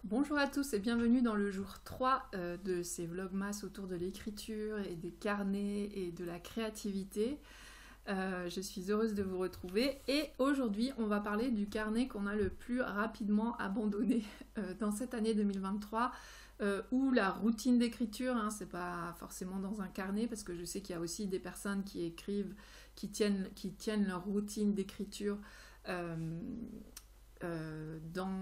Bonjour à tous et bienvenue dans le jour 3 de ces vlogmas autour de l'écriture et des carnets et de la créativité. Je suis heureuse de vous retrouver et aujourd'hui on va parler du carnet qu'on a le plus rapidement abandonné dans cette année 2023 où la routine d'écriture, hein, c'est pas forcément dans un carnet parce que je sais qu'il y a aussi des personnes qui écrivent, qui tiennent leur routine d'écriture euh, dans,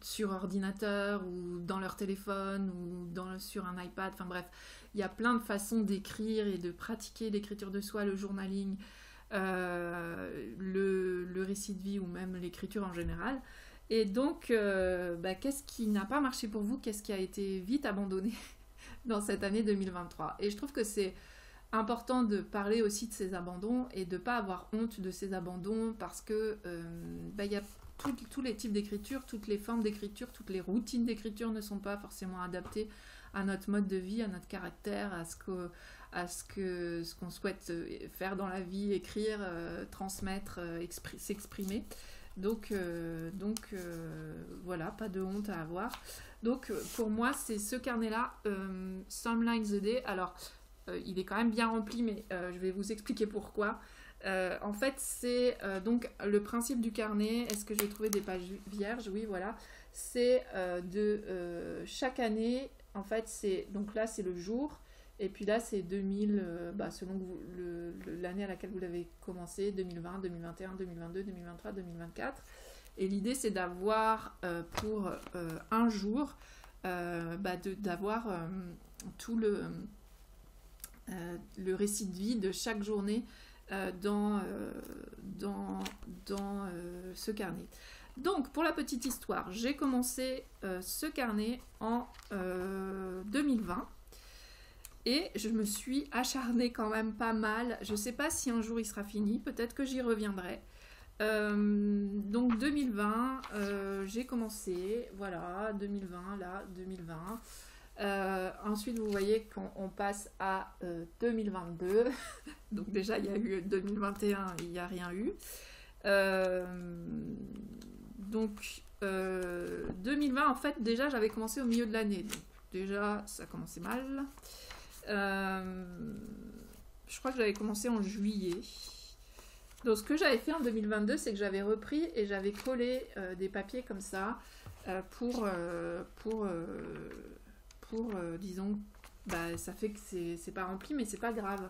sur ordinateur ou dans leur téléphone ou sur un iPad. Enfin bref, il y a plein de façons d'écrire et de pratiquer l'écriture de soi, le journaling, le récit de vie ou même l'écriture en général. Et donc, qu'est-ce qui n'a pas marché pour vous? Qu'est-ce qui a été vite abandonné dans cette année 2023? Et je trouve que c'est important de parler aussi de ces abandons et de ne pas avoir honte de ces abandons parce que il y a tous les types d'écriture, toutes les formes d'écriture, toutes les routines d'écriture ne sont pas forcément adaptées à notre mode de vie, à notre caractère, ce qu'on souhaite faire dans la vie, écrire, transmettre, s'exprimer. Voilà, pas de honte à avoir. Donc pour moi, c'est ce carnet-là, Some Lines a Day. Alors, il est quand même bien rempli, mais je vais vous expliquer pourquoi. En fait, c'est donc le principe du carnet. Est-ce que j'ai trouvé des pages vierges? Oui, voilà. C'est de chaque année. En fait, c'est donc là, c'est le jour. Et puis là, c'est 2000, selon l'année à laquelle vous l'avez commencé, 2020, 2021, 2022, 2023, 2024. Et l'idée, c'est d'avoir pour un jour, d'avoir tout le récit de vie de chaque journée dans ce carnet. Donc, pour la petite histoire, j'ai commencé ce carnet en 2020 et je me suis acharnée quand même pas mal. Je ne sais pas si un jour il sera fini, peut-être que j'y reviendrai. Donc 2020, j'ai commencé, voilà, 2020, là, 2020. Ensuite, vous voyez qu'on passe à 2022. Donc déjà, il y a eu 2021, il n'y a rien eu. Donc 2020, en fait, déjà, j'avais commencé au milieu de l'année. Donc déjà, ça commençait mal. Je crois que j'avais commencé en juillet. Donc ce que j'avais fait en 2022, c'est que j'avais repris et j'avais collé des papiers comme ça pour disons, ça fait que c'est pas rempli, mais c'est pas grave.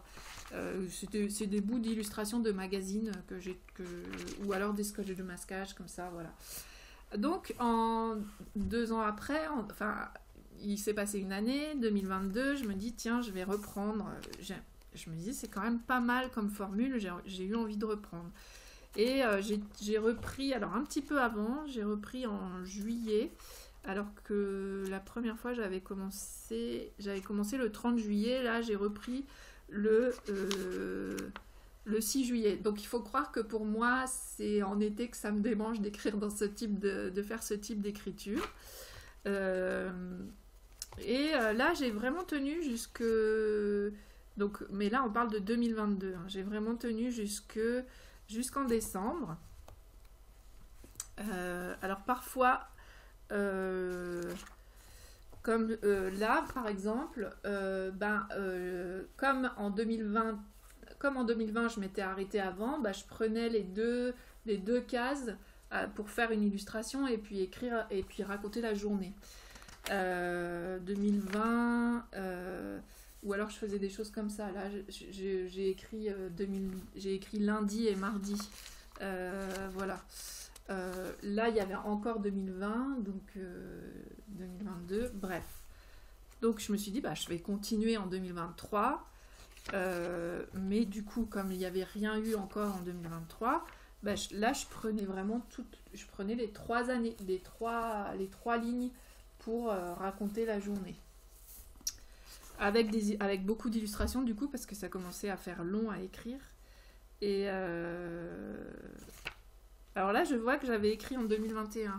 C'est des bouts d'illustration de magazines ou alors des scotch de masquage, comme ça, voilà. Donc, 2 ans après, il s'est passé une année, 2022, je me dis, tiens, je vais reprendre. Je me dis, c'est quand même pas mal comme formule, j'ai eu envie de reprendre. Et j'ai repris, alors un petit peu avant, j'ai repris en juillet, alors que la première fois j'avais commencé le 30 juillet, là j'ai repris le 6 juillet. Donc il faut croire que pour moi c'est en été que ça me démange d'écrire dans ce type de faire ce type d'écriture. Là j'ai vraiment tenu mais là on parle de 2022, hein. J'ai vraiment tenu jusqu'en décembre. Alors parfois comme là par exemple, comme en 2020 je m'étais arrêtée avant, je prenais les deux cases pour faire une illustration et puis écrire et puis raconter la journée. 2020 ou alors je faisais des choses comme ça. Là j'ai écrit j'ai écrit lundi et mardi, voilà. Là, il y avait encore 2020, donc 2022, bref. Donc, je me suis dit, je vais continuer en 2023. Mais du coup, comme il n'y avait rien eu encore en 2023, là, je prenais vraiment je prenais les 3 années, les trois lignes pour raconter la journée. Avec beaucoup d'illustrations, du coup, parce que ça commençait à faire long à écrire. Et alors là, je vois que j'avais écrit en 2021.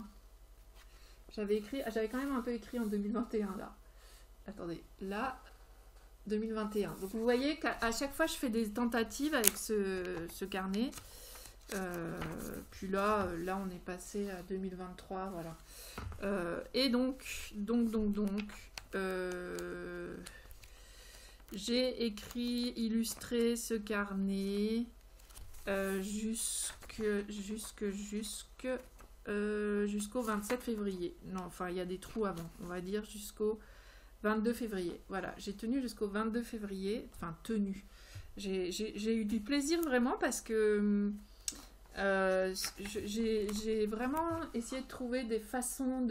J'avais quand même un peu écrit en 2021 là. Attendez, là, 2021. Donc vous voyez qu'à chaque fois, je fais des tentatives avec ce carnet. Puis là, on est passé à 2023, voilà. Et j'ai écrit, illustré ce carnet jusqu'au 27 février. Non, enfin, il y a des trous avant. On va dire jusqu'au 22 février. Voilà, j'ai tenu jusqu'au 22 février. Enfin, tenu. J'ai eu du plaisir vraiment parce que j'ai vraiment essayé de trouver des façons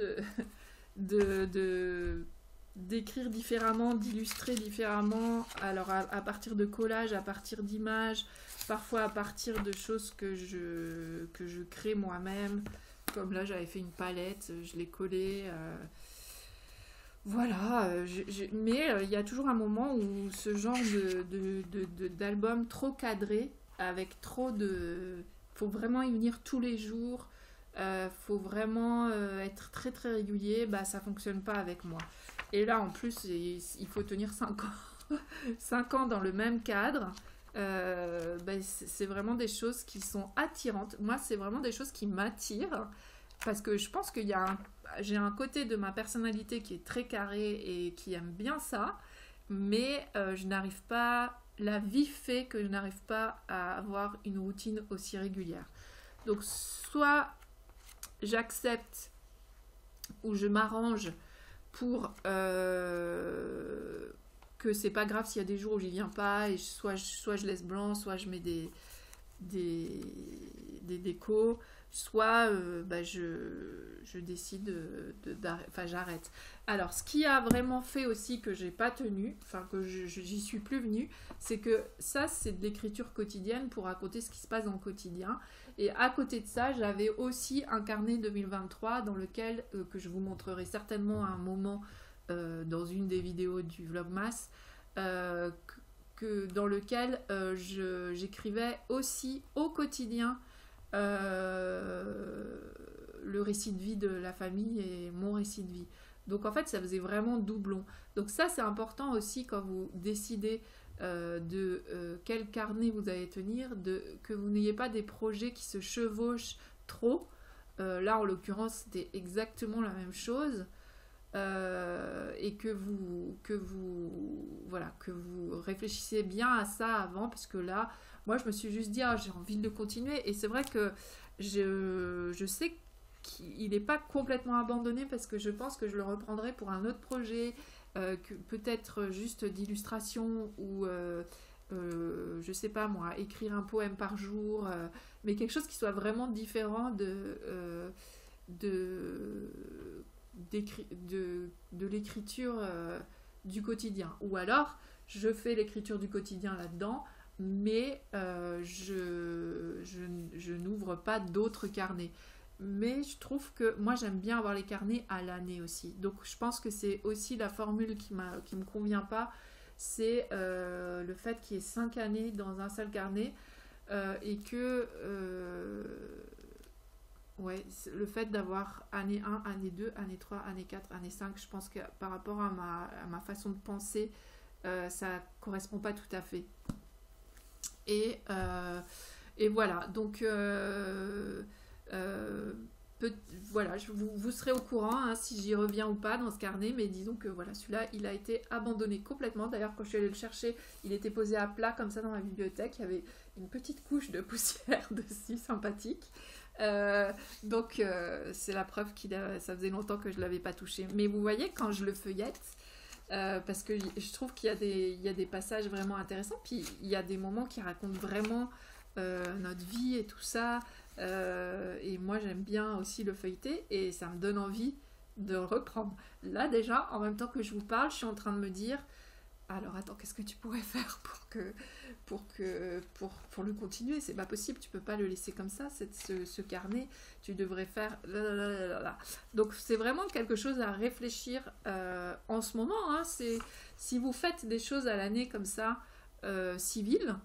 d'écrire différemment, d'illustrer différemment. Alors à partir de collages, à partir d'images, parfois à partir de choses que je crée moi-même. Comme là, j'avais fait une palette, je l'ai collée. Voilà, mais il y a toujours un moment où ce genre d'album trop cadré, avec trop de... faut vraiment y venir tous les jours, faut vraiment être très très régulier, bah ça fonctionne pas avec moi. Et là en plus, il faut tenir 5 ans, 5 ans dans le même cadre. C'est vraiment des choses qui sont attirantes. Moi, c'est vraiment des choses qui m'attirent parce que je pense qu'il y a j'ai un côté de ma personnalité qui est très carré et qui aime bien ça, mais je n'arrive pas, la vie fait que je n'arrive pas à avoir une routine aussi régulière. Donc soit j'accepte ou je m'arrange pour que c'est pas grave s'il y a des jours où j'y viens pas, et soit je laisse blanc, soit je mets des décos, soit je décide enfin j'arrête. Alors ce qui a vraiment fait aussi que j'ai pas tenu, enfin que j'y suis plus venue, c'est que ça c'est de l'écriture quotidienne pour raconter ce qui se passe dans le quotidien, et à côté de ça j'avais aussi un carnet 2023 dans lequel que je vous montrerai certainement à un moment dans une des vidéos du Vlogmas, dans lequel j'écrivais aussi au quotidien le récit de vie de la famille et mon récit de vie. Donc en fait ça faisait vraiment doublon. Donc ça c'est important aussi quand vous décidez quel carnet vous allez tenir, que vous n'ayez pas des projets qui se chevauchent trop. Là en l'occurrence c'était exactement la même chose. Et que vous réfléchissez bien à ça avant, parce que là moi je me suis juste dit j'ai envie de le continuer, et c'est vrai que je sais qu'il n'est pas complètement abandonné, parce que je pense que je le reprendrai pour un autre projet, peut-être juste d'illustration, ou je sais pas moi, écrire un poème par jour, mais quelque chose qui soit vraiment différent de l'écriture du quotidien. Ou alors je fais l'écriture du quotidien là-dedans, mais je n'ouvre pas d'autres carnets. Mais je trouve que moi j'aime bien avoir les carnets à l'année aussi. Donc je pense que c'est aussi la formule qui me convient pas. C'est le fait qu'il y ait 5 années dans un seul carnet, et que ouais, le fait d'avoir année 1, année 2, année 3, année 4, année 5, je pense que par rapport à ma façon de penser, ça correspond pas tout à fait. Et voilà, donc voilà, vous serez au courant hein, si j'y reviens ou pas dans ce carnet, mais disons que voilà, celui-là, il a été abandonné complètement. D'ailleurs, quand je suis allée le chercher, il était posé à plat comme ça dans la bibliothèque. Il y avait une petite couche de poussière dessus, sympathique. Donc c'est la preuve ça faisait longtemps que je ne l'avais pas touché. Mais vous voyez, quand je le feuillette, parce que je trouve qu'il y a des passages vraiment intéressants, puis il y a des moments qui racontent vraiment notre vie et tout ça, et moi j'aime bien aussi le feuilleter, et ça me donne envie de le reprendre. Là déjà, en même temps que je vous parle, je suis en train de me dire, alors attends, qu'est-ce que tu pourrais faire pour le continuer? C'est pas possible, tu peux pas le laisser comme ça, ce carnet, tu devrais faire donc c'est vraiment quelque chose à réfléchir en ce moment hein. Si vous faites des choses à l'année comme ça, civiles,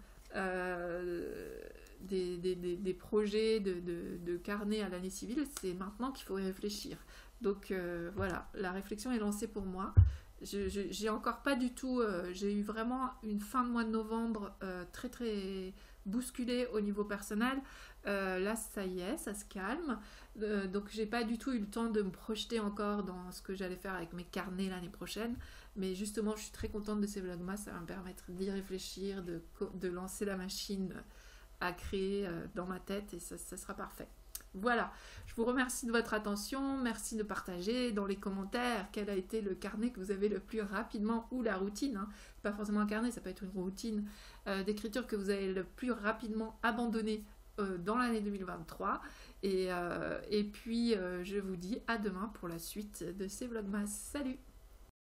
des projets de carnet à l'année civile, c'est maintenant qu'il faut y réfléchir. Donc voilà, la réflexion est lancée pour moi. J'ai encore pas du tout, j'ai eu vraiment une fin de mois de novembre très très bousculé au niveau personnel. Là, ça y est, ça se calme. Donc, j'ai pas du tout eu le temps de me projeter encore dans ce que j'allais faire avec mes carnets l'année prochaine. Mais justement, je suis très contente de ces vlogmas. Ça va me permettre d'y réfléchir, de lancer la machine à créer dans ma tête et ça sera parfait. Voilà, je vous remercie de votre attention, merci de partager dans les commentaires quel a été le carnet que vous avez le plus rapidement ou la routine, hein. Pas forcément un carnet, ça peut être une routine d'écriture que vous avez le plus rapidement abandonné dans l'année 2023 et puis je vous dis à demain pour la suite de ces vlogmas. Salut!